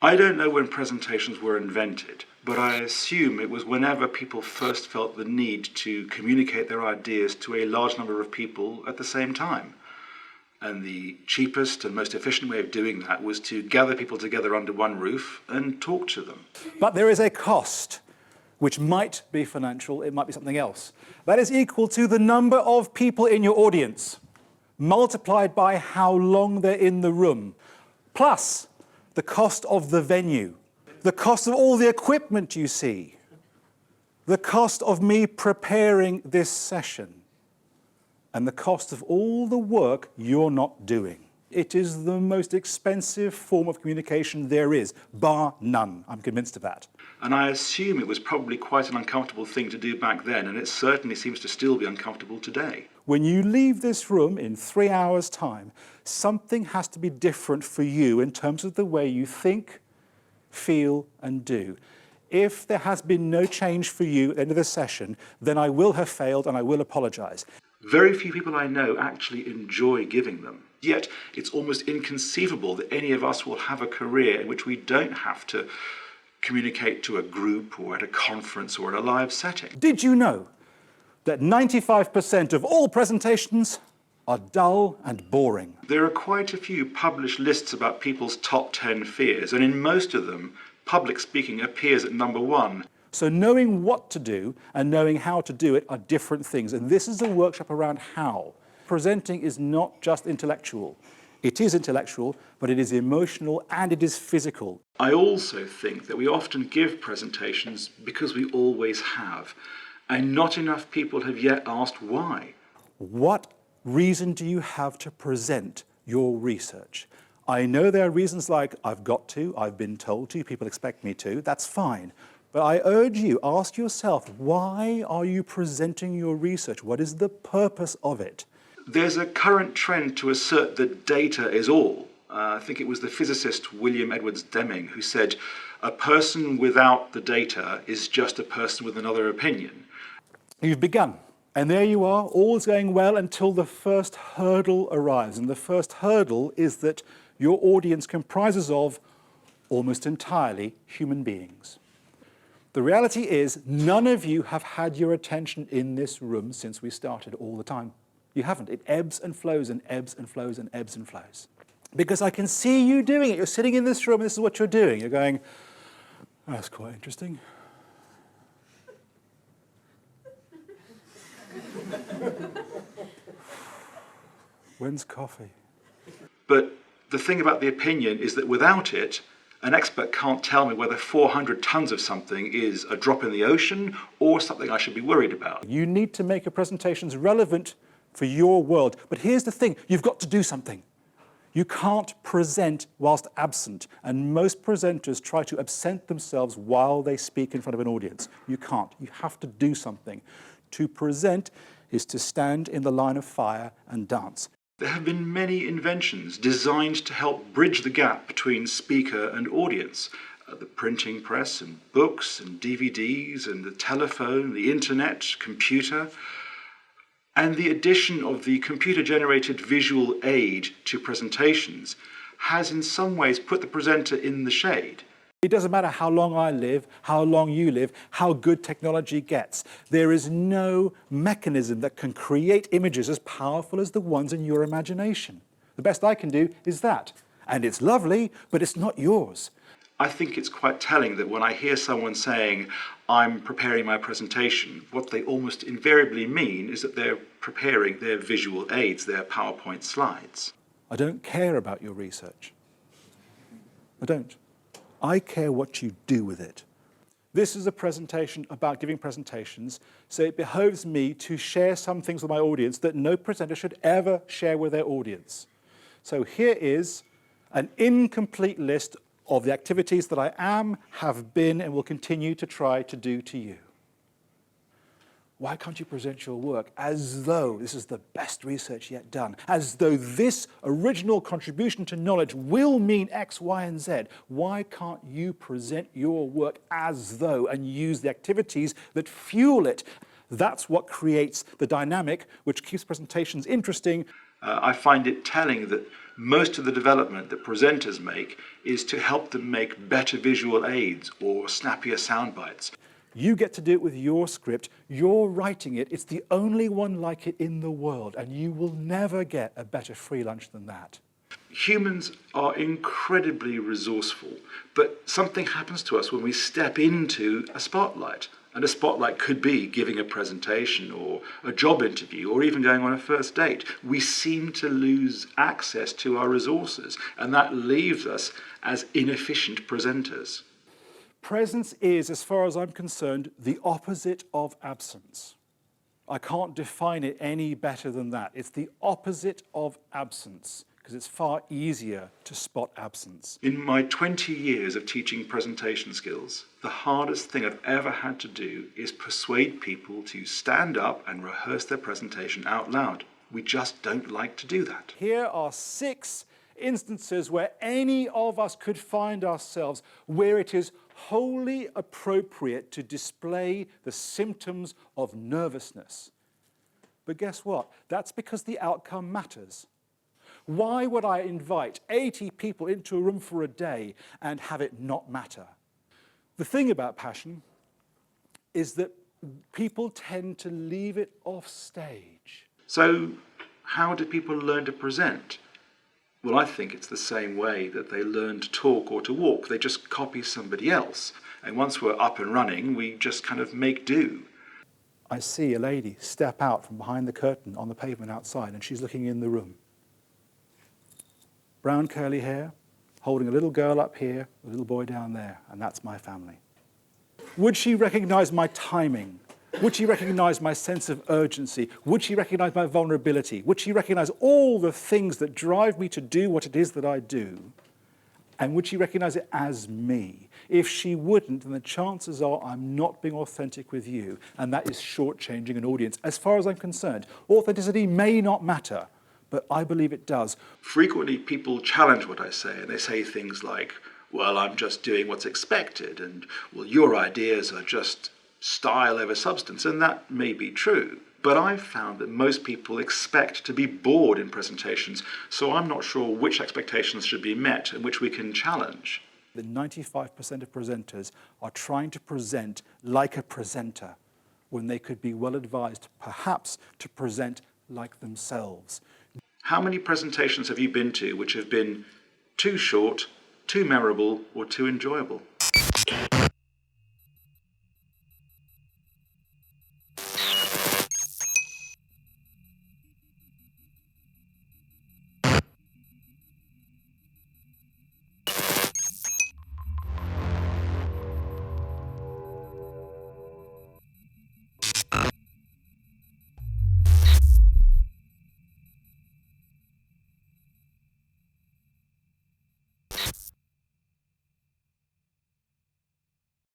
I don't know when presentations were invented, but I assume it was whenever people first felt the need to communicate their ideas to a large number of people at the same time. And the cheapest and most efficient way of doing that was to gather people together under one roof and talk to them. But there is a cost, which might be financial, it might be something else. That is equal to the number of people in your audience, multiplied by how long they're in the room, plus the cost of the venue, the cost of all the equipment you see, the cost of me preparing this session, and the cost of all the work you're not doing. It is the most expensive form of communication there is, bar none. I'm convinced of that. And I assume it was probably quite an uncomfortable thing to do back then, and it certainly seems to still be uncomfortable today. When you leave this room in 3 hours' time, something has to be different for you in terms of the way you think, feel, and do. If there has been no change for you at the end of the session, then I will have failed and I will apologize. Very few people I know actually enjoy giving them. Yet it's almost inconceivable that any of us will have a career in which we don't have to communicate to a group or at a conference or in a live setting. Did you know that 95% of all presentations are dull and boring? There are quite a few published lists about people's top 10 fears, and in most of them, public speaking appears at number 1. So knowing what to do and knowing how to do it are different things. And this is a workshop around how. Presenting is not just intellectual. It is intellectual, but it is emotional and it is physical. I also think that we often give presentations because we always have, and not enough people have yet asked why. What reason do you have to present your research? I know there are reasons like I've got to, I've been told to, people expect me to, that's fine. But I urge you, ask yourself, why are you presenting your research? What is the purpose of it? There's a current trend to assert that data is all. I think it was the physicist William Edwards Deming who said, a person without the data is just a person with another opinion. You've begun, and there you are, all's going well until the first hurdle arrives. And the first hurdle is that your audience comprises of almost entirely human beings. The reality is, none of you have had your attention in this room since we started all the time. You haven't. It ebbs and flows and ebbs and flows and ebbs and flows. Because I can see you doing it. You're sitting in this room and this is what you're doing. You're going, oh, that's quite interesting. When's coffee? But the thing about the opinion is that without it, an expert can't tell me whether 400 tons of something is a drop in the ocean or something I should be worried about. You need to make your presentations relevant for your world. But here's the thing, you've got to do something. You can't present whilst absent, and most presenters try to absent themselves while they speak in front of an audience. You can't. You have to do something. To present is to stand in the line of fire and dance. There have been many inventions designed to help bridge the gap between speaker and audience. The printing press and books and DVDs and the telephone, the internet, computer. And the addition of the computer-generated visual aid to presentations has in some ways put the presenter in the shade. It doesn't matter how long I live, how long you live, how good technology gets. There is no mechanism that can create images as powerful as the ones in your imagination. The best I can do is that. And it's lovely, but it's not yours. I think it's quite telling that when I hear someone saying, I'm preparing my presentation, what they almost invariably mean is that they're preparing their visual aids, their PowerPoint slides. I don't care about your research. I don't. I care what you do with it. This is a presentation about giving presentations, so it behoves me to share some things with my audience that no presenter should ever share with their audience. So here is an incomplete list of the activities that I am, have been, and will continue to try to do to you. Why can't you present your work as though this is the best research yet done? As though this original contribution to knowledge will mean X, Y, and Z. Why can't you present your work as though and use the activities that fuel it? That's what creates the dynamic which keeps presentations interesting. I find it telling that Most of the development that presenters make is to help them make better visual aids or snappier sound bites. You get to do it with your script. You're writing it. It's the only one like it in the world, and you will never get a better free lunch than that. Humans are incredibly resourceful, but something happens to us when we step into a spotlight. And a spotlight could be giving a presentation or a job interview or even going on a first date. We seem to lose access to our resources, and that leaves us as inefficient presenters. Presence is, as far as I'm concerned, the opposite of absence. I can't define it any better than that. It's the opposite of absence, because it's far easier to spot absence. In my 20 years of teaching presentation skills, the hardest thing I've ever had to do is persuade people to stand up and rehearse their presentation out loud. We just don't like to do that. Here are 6 instances where any of us could find ourselves where it is wholly appropriate to display the symptoms of nervousness. But guess what? That's because the outcome matters. Why would I invite 80 people into a room for a day and have it not matter? The thing about passion is that people tend to leave it off stage. So how do people learn to present? Well, I think it's the same way that they learn to talk or to walk. They just copy somebody else. And once we're up and running, we just kind of make do. I see a lady step out from behind the curtain on the pavement outside, and she's looking in the room. Brown curly hair, holding a little girl up here, a little boy down there, and that's my family. Would she recognize my timing? Would she recognize my sense of urgency? Would she recognize my vulnerability? Would she recognize all the things that drive me to do what it is that I do? And would she recognize it as me? If she wouldn't, then the chances are I'm not being authentic with you, and that is shortchanging an audience. As far as I'm concerned, authenticity may not matter, but I believe it does. Frequently, people challenge what I say, and they say things like, well, I'm just doing what's expected, and, well, your ideas are just style over substance, and that may be true. But I've found that most people expect to be bored in presentations, so I'm not sure which expectations should be met and which we can challenge. The 95% of presenters are trying to present like a presenter when they could be well advised, perhaps, to present like themselves. How many presentations have you been to which have been too short, too memorable, or too enjoyable?